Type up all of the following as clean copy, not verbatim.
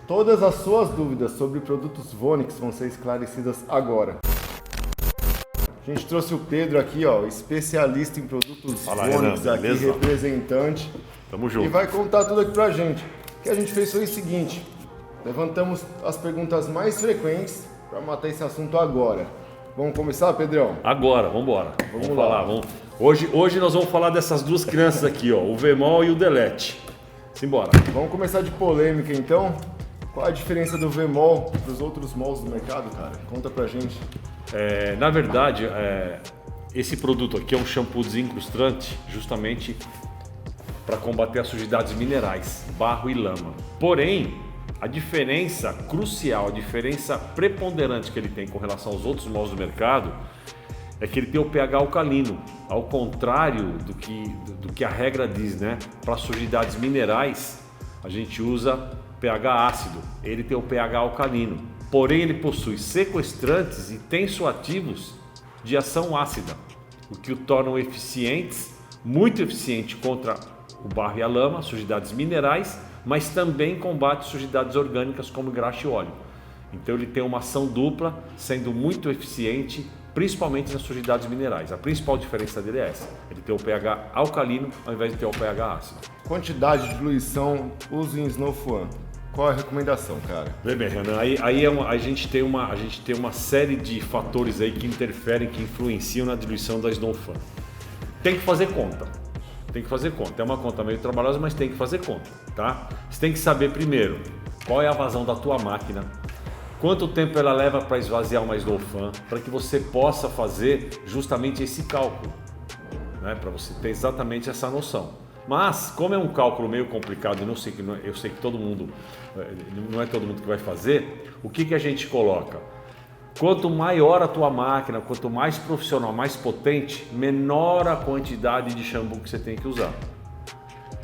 Todas as suas dúvidas sobre produtos Vonix vão ser esclarecidas agora. A gente trouxe o Pedro aqui, ó, especialista em produtos Vonix, Renan, aqui, beleza? representante. Tamo junto. E vai contar tudo aqui pra gente. O que a gente fez foi o seguinte: levantamos as perguntas mais frequentes para matar esse assunto agora. Vamos começar, Pedrão? Agora, vamos embora. Vamos falar. lá. Hoje nós vamos falar dessas duas crianças aqui, ó, o Vemol e o Delete. Simbora. Vamos começar de polêmica, então. Qual a diferença do Vemol para os outros mols do mercado, cara? Conta pra gente. Na verdade, esse produto aqui é um shampoo desincrustante justamente para combater as sujidades minerais, barro e lama. Porém, a diferença crucial, a diferença preponderante que ele tem com relação aos outros mols do mercado é que ele tem o pH alcalino, ao contrário do que a regra diz, né? Para sujidades minerais, a gente usa pH ácido, ele tem o pH alcalino. Porém, ele possui sequestrantes e tensoativos de ação ácida, o que o tornam eficientes, muito eficiente contra o barro e a lama, sujidades minerais, mas também combate sujidades orgânicas como graxa e óleo. Então ele tem uma ação dupla, sendo muito eficiente, principalmente nas sujidades minerais. A principal diferença dele é essa, ele tem o pH alcalino ao invés de ter o pH ácido. Quantidade de diluição, uso em Snow One. Qual é a recomendação, cara? Bem, Renan, a gente tem uma série de fatores aí que interferem, que influenciam na diluição da Snow Fan. Tem que fazer conta. É uma conta meio trabalhosa, mas tem que fazer conta, tá? Você tem que saber primeiro qual é a vazão da tua máquina, quanto tempo ela leva para esvaziar uma Snow Fan, para que você possa fazer justamente esse cálculo, né? Para você ter exatamente essa noção. Mas, como é um cálculo meio complicado, eu sei que todo mundo, não é todo mundo que vai fazer, o que a gente coloca? Quanto maior a tua máquina, quanto mais profissional, mais potente, menor a quantidade de shampoo que você tem que usar.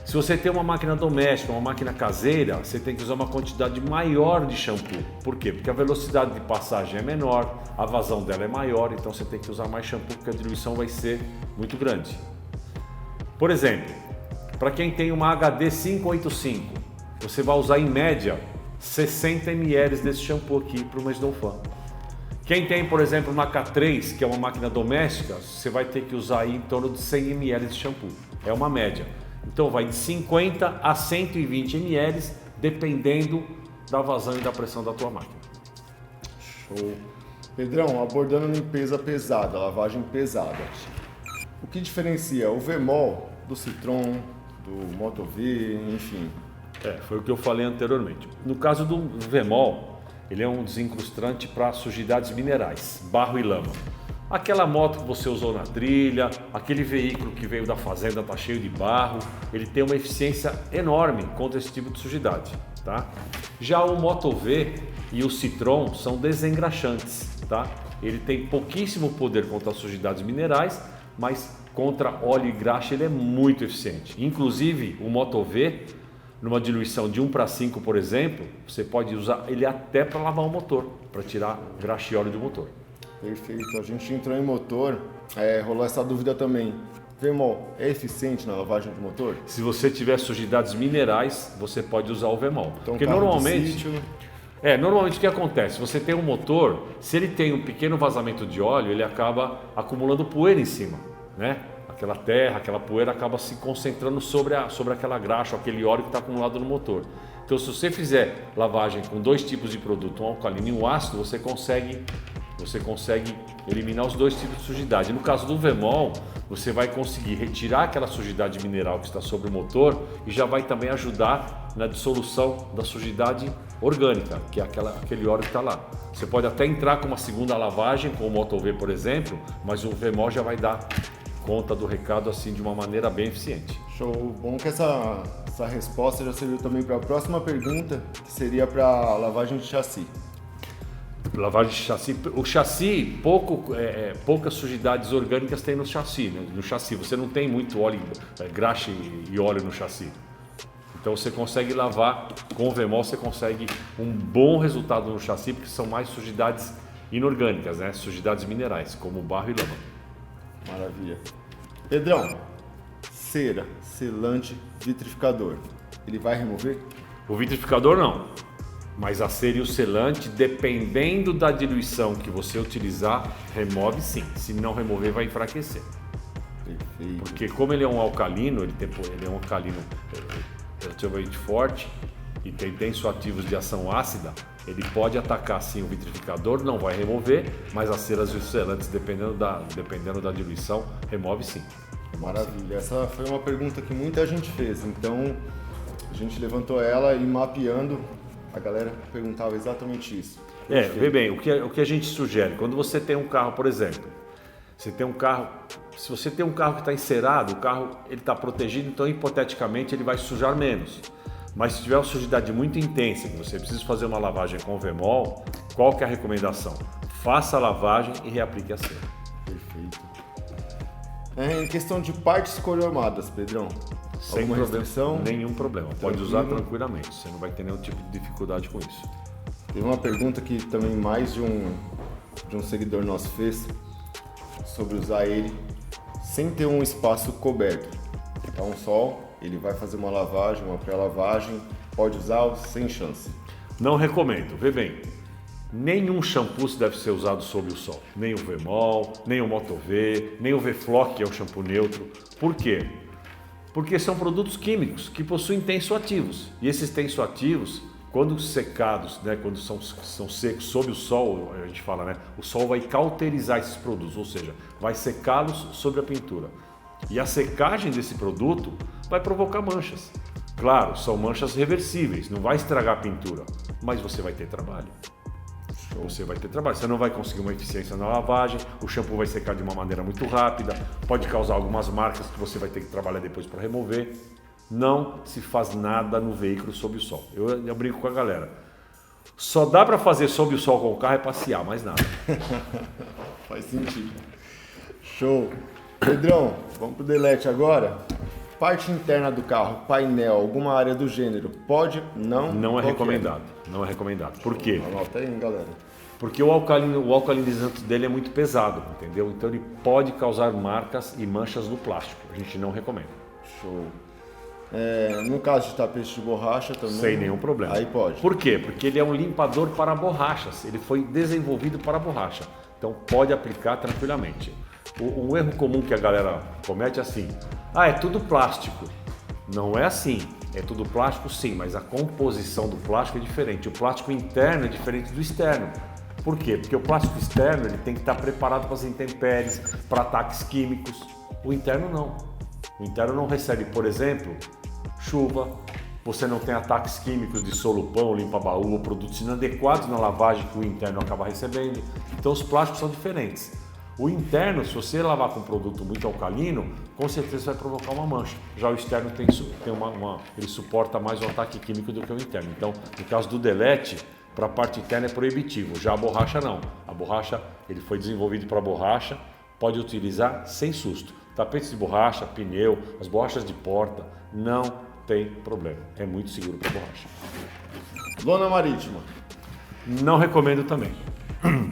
Se você tem uma máquina doméstica, uma máquina caseira, você tem que usar uma quantidade maior de shampoo. Por quê? Porque a velocidade de passagem é menor, a vazão dela é maior, então você tem que usar mais shampoo porque a diluição vai ser muito grande. Por exemplo, para quem tem uma HD 585, você vai usar em média 60 ml desse shampoo aqui para uma Snow Fan. Quem tem, por exemplo, uma K3, que é uma máquina doméstica, você vai ter que usar aí em torno de 100 ml de shampoo. É uma média. Então vai de 50 a 120 ml, dependendo da vazão e da pressão da tua máquina. Show. Pedrão, abordando limpeza pesada, lavagem pesada. O que diferencia o Vemol do Citron, do Moto V, enfim? Foi o que eu falei anteriormente. No caso do Vemol, ele é um desincrustante para sujidades minerais, barro e lama. Aquela moto que você usou na trilha, aquele veículo que veio da fazenda está cheio de barro, ele tem uma eficiência enorme contra esse tipo de sujidade, tá? Já o Moto V e o Citron são desengraxantes, tá? Ele tem pouquíssimo poder contra as sujidades minerais, mas contra óleo e graxa ele é muito eficiente. Inclusive o Moto V, numa diluição de 1:5, por exemplo, você pode usar ele até para lavar o motor, para tirar graxa e óleo do motor. Perfeito, a gente entrou em motor, rolou essa dúvida também. Vemol é eficiente na lavagem de motor? Se você tiver sujidades minerais, você pode usar o Vemol. Então, porque normalmente o que acontece? Você tem um motor, se ele tem um pequeno vazamento de óleo, ele acaba acumulando poeira em cima, né? Aquela terra, aquela poeira acaba se concentrando sobre aquela graxa, aquele óleo que está acumulado no motor. Então, se você fizer lavagem com dois tipos de produto, um alcalino e um ácido, você consegue eliminar os dois tipos de sujidade. No caso do Vemol, você vai conseguir retirar aquela sujidade mineral que está sobre o motor e já vai também ajudar na dissolução da sujidade orgânica, que é aquele óleo que está lá. Você pode até entrar com uma segunda lavagem, com o Moto V, por exemplo, mas o Vemol já vai dar conta do recado assim de uma maneira bem eficiente. Show, bom que essa resposta já serviu também para a próxima pergunta, que seria para lavagem de chassi. Lavagem de chassi, o chassi, poucas sujidades orgânicas tem no chassi, né? No chassi você não tem muito óleo, graxa e óleo no chassi. Então você consegue lavar com o Vemol, você consegue um bom resultado no chassi, porque são mais sujidades inorgânicas, né? Sujidades minerais, como barro e lama. Maravilha. Pedrão, cera, selante, vitrificador, ele vai remover? O vitrificador não. Mas a cera e o selante, dependendo da diluição que você utilizar, remove sim. Se não remover, vai enfraquecer. Perfeito. Porque como ele é um alcalino, ele é um alcalino relativamente forte e tem tensoativos de ação ácida, ele pode atacar sim o vitrificador, não vai remover, mas as ceras e os selantes, dependendo da diluição, remove sim. Maravilha. Essa foi uma pergunta que muita gente fez, então a gente levantou ela e mapeando, a galera perguntava exatamente isso. Vê bem, o que a gente sugere, quando você tem um carro, por exemplo, se você tem um carro que está encerado, o carro ele está protegido, então hipoteticamente ele vai sujar menos. Mas se tiver uma sujidade muito intensa, que você precisa fazer uma lavagem com Vemol, qual que é a recomendação? Faça a lavagem e reaplique a cera. Perfeito. Em questão de partes coromadas, Pedrão, Sem alguma problema, restrição? nenhum problema. Pode usar tranquilamente, você não vai ter nenhum tipo de dificuldade com isso. Teve uma pergunta que também mais de um seguidor nosso fez sobre usar ele sem ter um espaço coberto. Tá um sol, ele vai fazer uma lavagem, uma pré-lavagem, pode usar sem chance. Não recomendo, vê bem. Nenhum shampoo deve ser usado sob o sol. Nem o Vemol, nem o Moto V, nem o V-Floc, que é o shampoo neutro. Por quê? Porque são produtos químicos que possuem tensoativos. E esses tensoativos, quando secados, né, quando são secos sob o sol, a gente fala, né, o sol vai cauterizar esses produtos, ou seja, vai secá-los sobre a pintura. E a secagem desse produto vai provocar manchas. Claro, são manchas reversíveis, não vai estragar a pintura, mas você vai ter trabalho. Você não vai conseguir uma eficiência na lavagem, o shampoo vai secar de uma maneira muito rápida, pode causar algumas marcas que você vai ter que trabalhar depois para remover. Não se faz nada no veículo sob o sol. Eu brinco com a galera. Só dá para fazer sob o sol com o carro é passear, mais nada. Faz sentido. Show. Pedrão, vamos pro delete agora. Parte interna do carro, painel, alguma área do gênero, pode? Não? Não é recomendado. Não é recomendado. Por quê? Anota aí, galera. Porque o alcalinizante dele é muito pesado, entendeu? Então ele pode causar marcas e manchas no plástico. A gente não recomenda. Show. No caso de tapete de borracha também? Sem nenhum problema. Aí pode. Por quê? Porque ele é um limpador para borrachas. Ele foi desenvolvido para borracha. Então pode aplicar tranquilamente. Um erro comum que a galera comete é assim: é tudo plástico. Não é assim. É tudo plástico sim, mas a composição do plástico é diferente. O plástico interno é diferente do externo. Por quê? Porque o plástico externo ele tem que estar preparado para as intempéries, para ataques químicos. O interno não. O interno não recebe, por exemplo, chuva. Você não tem ataques químicos de solupão, limpa-baú ou produtos inadequados na lavagem que o interno acaba recebendo. Então os plásticos são diferentes. O interno, se você lavar com um produto muito alcalino, com certeza vai provocar uma mancha. Já o externo ele suporta mais o ataque químico do que o interno. Então, no caso do delete, para a parte interna é proibitivo. Já a borracha não. A borracha, ele foi desenvolvido para borracha, pode utilizar sem susto. Tapetes de borracha, pneu, as borrachas de porta, não tem problema. É muito seguro para borracha. Lona marítima. Não recomendo também.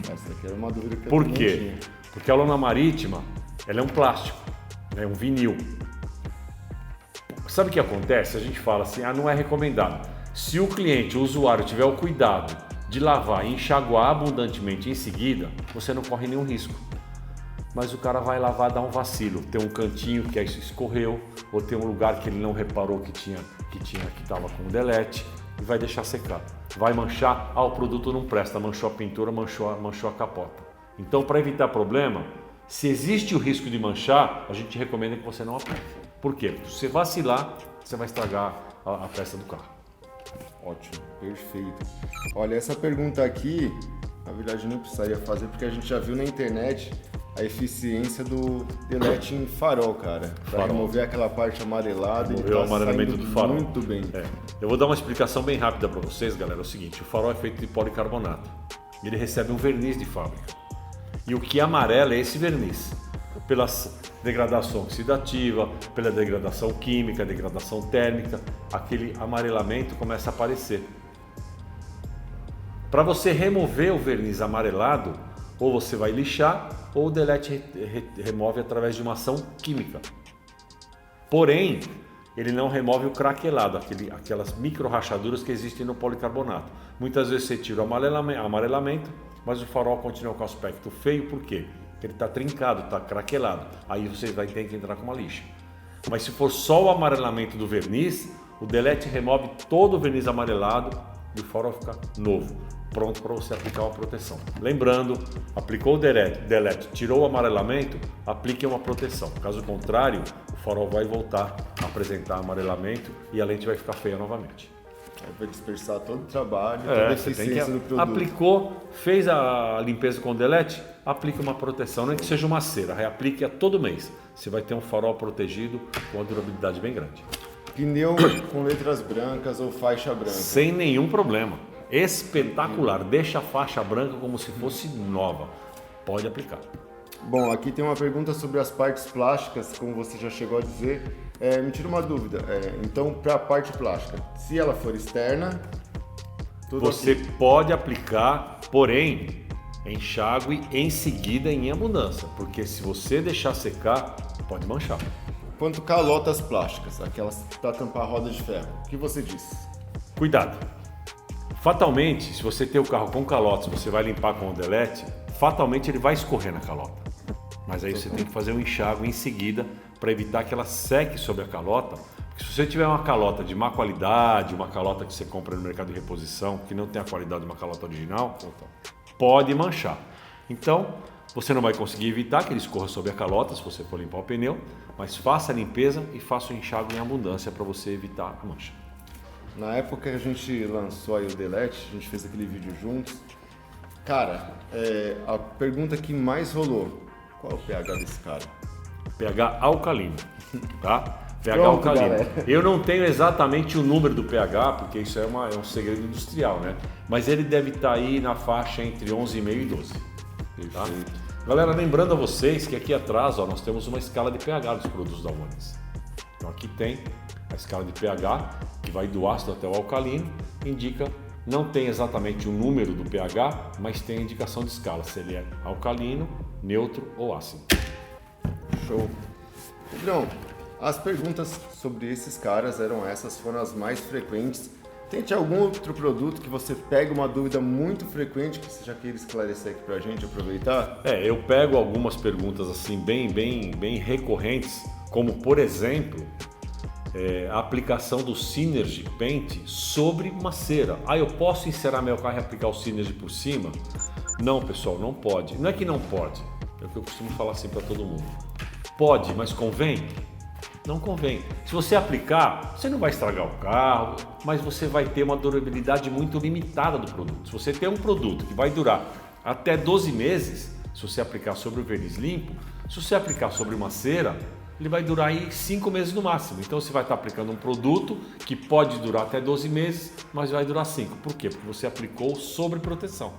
Essa aqui era uma dúvida que eu Por também quê? tinha. Porque a lona marítima, ela é um plástico, é um vinil. Sabe o que acontece? A gente fala assim, não é recomendado. Se o cliente, o usuário, tiver o cuidado de lavar e enxaguar abundantemente em seguida, você não corre nenhum risco. Mas o cara vai lavar, dar um vacilo. Tem um cantinho que escorreu, ou tem um lugar que ele não reparou que estava com delete e vai deixar secar. Vai manchar, o produto não presta, manchou a pintura, manchou a capota. Então, para evitar problema, se existe o risco de manchar, a gente recomenda que você não aplique. Por quê? Porque se você vacilar, você vai estragar a peça do carro. Ótimo, perfeito. Olha, essa pergunta aqui, na verdade nem precisaria fazer, porque a gente já viu na internet a eficiência do delete em farol, cara. Para remover aquela parte amarelada e o amarelamento do farol. Muito bem. Eu vou dar uma explicação bem rápida para vocês, galera. É o seguinte, o farol é feito de policarbonato. Ele recebe um verniz de fábrica. E o que amarela é esse verniz. Pela degradação oxidativa, pela degradação química, degradação térmica, aquele amarelamento começa a aparecer. Para você remover o verniz amarelado, ou você vai lixar, ou o delete remove através de uma ação química. Porém, ele não remove o craquelado, aquelas micro rachaduras que existem no policarbonato. Muitas vezes você tira o amarelamento, mas o farol continua com aspecto feio, por quê? Porque ele está trincado, está craquelado. Aí você vai ter que entrar com uma lixa. Mas se for só o amarelamento do verniz, o Delete remove todo o verniz amarelado e o farol fica novo, pronto para você aplicar uma proteção. Lembrando, aplicou o Delete, tirou o amarelamento, aplique uma proteção. Caso contrário, o farol vai voltar a apresentar amarelamento e a lente vai ficar feia novamente. Aí vai dispersar todo o trabalho, toda a eficiência do produto. Aplicou, fez a limpeza com o Delete, aplique uma proteção, nem que seja uma cera, reaplique a todo mês. Você vai ter um farol protegido com uma durabilidade bem grande. Pneu com letras brancas ou faixa branca? Sem nenhum problema. Espetacular. Deixa a faixa branca como se fosse nova. Pode aplicar. Bom, aqui tem uma pergunta sobre as partes plásticas, como você já chegou a dizer. Me tira uma dúvida. Então, para a parte plástica, se ela for externa, você pode aplicar, porém, enxágue em seguida em abundância, porque se você deixar secar, pode manchar. Quanto calotas plásticas, aquelas para tampar a roda de ferro, o que você diz? Cuidado. Fatalmente, se você tem o carro com calotas, você vai limpar com o Delete, fatalmente ele vai escorrer na calota. Mas aí você tem que fazer um enxágue em seguida para evitar que ela seque sobre a calota. Porque se você tiver uma calota de má qualidade, uma calota que você compra no mercado de reposição, que não tem a qualidade de uma calota original, pode manchar. Então, você não vai conseguir evitar que ele escorra sobre a calota se você for limpar o pneu, mas faça a limpeza e faça o enxágue em abundância para você evitar a mancha. Na época que a gente lançou aí o Delete, a gente fez aquele vídeo juntos. Cara, a pergunta que mais rolou, qual é o pH desse cara? pH alcalino, tá? pH Pronto, alcalino. galera. Eu não tenho exatamente o número do pH, porque isso é um segredo industrial, né? Mas ele deve estar aí na faixa entre 11,5 e 12. Tá? Galera, lembrando a vocês que aqui atrás nós temos uma escala de pH dos produtos da Vonix. Então aqui tem a escala de pH, que vai do ácido até o alcalino, não tem exatamente o número do pH, mas tem a indicação de escala, se ele é alcalino, neutro ou ácido. Show. Pedrão, as perguntas sobre esses caras foram as mais frequentes. Tem algum outro produto que você pega uma dúvida muito frequente que você já queira esclarecer aqui pra gente, aproveitar? Eu pego algumas perguntas assim bem recorrentes, como por exemplo, a aplicação do Synergy Paint sobre uma cera. Eu posso encerar meu carro e aplicar o Synergy por cima? Não, pessoal, não pode. Não é que não pode, é o que eu costumo falar assim para todo mundo. Pode, mas convém? Não convém. Se você aplicar, você não vai estragar o carro, mas você vai ter uma durabilidade muito limitada do produto. Se você tem um produto que vai durar até 12 meses, se você aplicar sobre o verniz limpo, se você aplicar sobre uma cera, ele vai durar aí 5 meses no máximo. Então você vai estar aplicando um produto que pode durar até 12 meses, mas vai durar 5. Por quê? Porque você aplicou sobre proteção.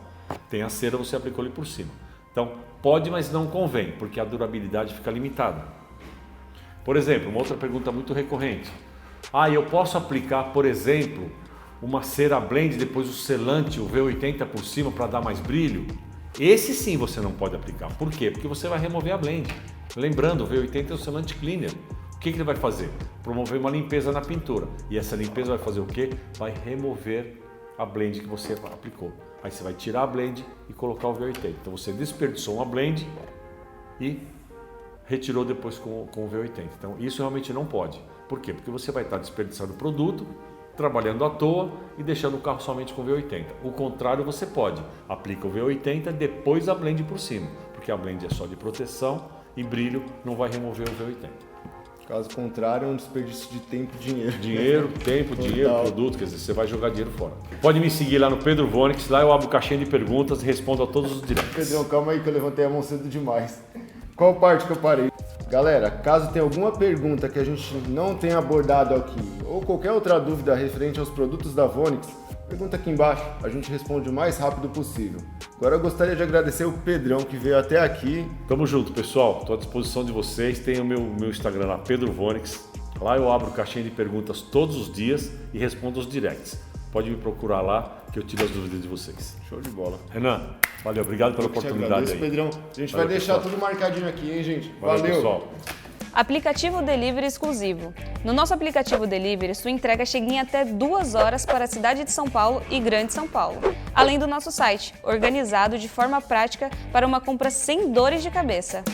Tem a cera, você aplicou ali por cima. Então pode, mas não convém, porque a durabilidade fica limitada. Por exemplo, uma outra pergunta muito recorrente. Eu posso aplicar, por exemplo, uma cera blend, depois o selante, o V80 por cima para dar mais brilho? Esse sim você não pode aplicar. Por quê? Porque você vai remover a blend. Lembrando, o V80 é o selante cleaner. O que ele vai fazer? Promover uma limpeza na pintura. E essa limpeza vai fazer o quê? Vai remover a blend que você aplicou. Aí você vai tirar a blend e colocar o V80. Então você desperdiçou uma blend e retirou depois com o V80. Então isso realmente não pode. Por quê? Porque você vai estar desperdiçando o produto, trabalhando à toa e deixando o carro somente com o V80. O contrário você pode. Aplica o V80, depois a blend por cima. Porque a blend é só de proteção e brilho, não vai remover o V80. Caso contrário, é um desperdício de tempo e dinheiro. Dinheiro, tempo, dinheiro, produto, quer dizer, você vai jogar dinheiro fora. Pode me seguir lá no Pedro Vonix, lá eu abro caixinha de perguntas e respondo a todos os directs. Pedrão, calma aí que eu levantei a mão cedo demais. Qual parte que eu parei? Galera, caso tenha alguma pergunta que a gente não tenha abordado aqui, ou qualquer outra dúvida referente aos produtos da Vonix, pergunta aqui embaixo, a gente responde o mais rápido possível. Agora eu gostaria de agradecer o Pedrão que veio até aqui. Tamo junto, pessoal. Estou à disposição de vocês. Tem o meu Instagram lá, Pedro Vonix. Lá eu abro caixinha de perguntas todos os dias e respondo os directs. Pode me procurar lá que eu tiro as dúvidas de vocês. Show de bola. Renan, valeu. Obrigado pela oportunidade aí. Pedrão. A gente vai deixar tudo marcadinho aqui, hein, gente? Valeu, pessoal. Aplicativo Delivery exclusivo. No nosso aplicativo Delivery, sua entrega chega em até 2 horas para a cidade de São Paulo e Grande São Paulo. Além do nosso site, organizado de forma prática para uma compra sem dores de cabeça.